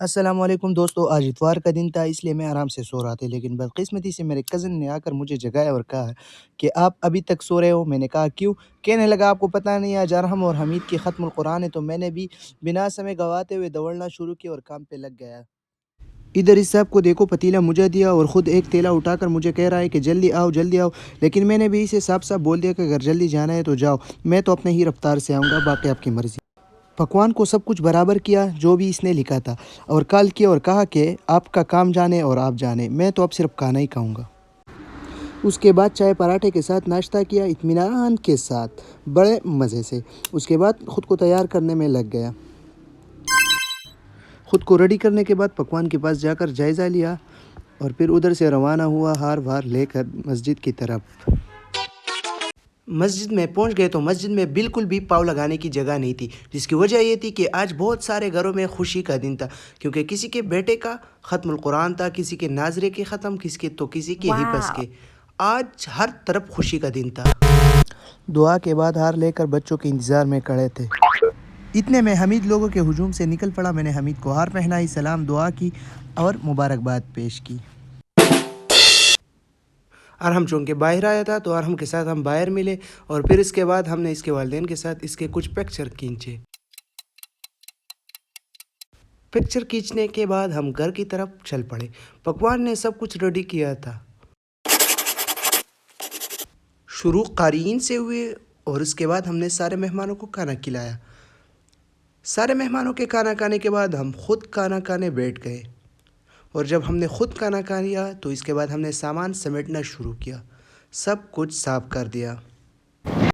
السلام علیکم دوستو، آج اتوار کا دن تھا اس لیے میں آرام سے سو رہا تھا، لیکن بدقسمتی سے میرے کزن نے آ کر مجھے جگایا اور کہا کہ آپ ابھی تک سو رہے ہو۔ میں نے کہا کیوں؟ کہنے لگا آپ کو پتہ نہیں آج ارحم اور حمید کی ختم القرآن ہے۔ تو میں نے بھی بنا سمے گواتے ہوئے دوڑنا شروع کیا اور کام پہ لگ گیا۔ ادھر اس صاحب کو دیکھو، پتیلا مجھے دیا اور خود ایک تیلا اٹھا کر مجھے کہہ رہا ہے کہ جلدی آؤ جلدی آؤ، لیکن میں نے بھی اسے صاف صاف بول دیا کہ اگر جلدی جانا ہے تو جاؤ، میں تو اپنے ہی رفتار سے آؤں گا، باقی آپ کی مرضی۔ پکوان کو سب کچھ برابر کیا جو بھی اس نے لکھا تھا، اور کال کیا اور کہا کہ آپ کا کام جانے اور آپ جانے، میں تو اب صرف کھانا ہی کھاؤں گا۔ اس کے بعد چائے پراٹھے کے ساتھ ناشتہ کیا اطمینان کے ساتھ، بڑے مزے سے۔ اس کے بعد خود کو تیار کرنے میں لگ گیا۔ خود کو ریڈی کرنے کے بعد پکوان کے پاس جا کر جائزہ لیا اور پھر ادھر سے روانہ ہوا ہار وار لے کر مسجد کی طرف۔ مسجد میں پہنچ گئے تو مسجد میں بالکل بھی پاؤں لگانے کی جگہ نہیں تھی، جس کی وجہ یہ تھی کہ آج بہت سارے گھروں میں خوشی کا دن تھا، کیونکہ کسی کے بیٹے کا ختم القرآن تھا، کسی کے ناظرے کے ختم، کسی کے حفظ کے۔ آج ہر طرف خوشی کا دن تھا۔ دعا کے بعد ہار لے کر بچوں کے انتظار میں کھڑے تھے۔ اتنے میں حمید لوگوں کے ہجوم سے نکل پڑا۔ میں نے حمید کو ہار پہنائی، سلام دعا کی اور مبارکباد پیش کی۔ ارحم چونکہ باہر آیا تھا تو ارحم کے ساتھ ہم باہر ملے، اور پھر اس کے بعد ہم نے اس کے والدین کے ساتھ اس کے کچھ پکچر کھینچے۔ پکچر کھینچنے کے بعد ہم گھر کی طرف چل پڑے۔ پکوان نے سب کچھ ریڈی کیا تھا۔ شروع قارئین سے ہوئے اور اس کے بعد ہم نے سارے مہمانوں کو کھانا کھلایا۔ سارے مہمانوں کے کھانا کھانے کے بعد ہم خود کھانا کھانے بیٹھ گئے، اور جب ہم نے خود کھانا کھا لیا تو اس کے بعد ہم نے سامان سمیٹنا شروع کیا، سب کچھ صاف کر دیا۔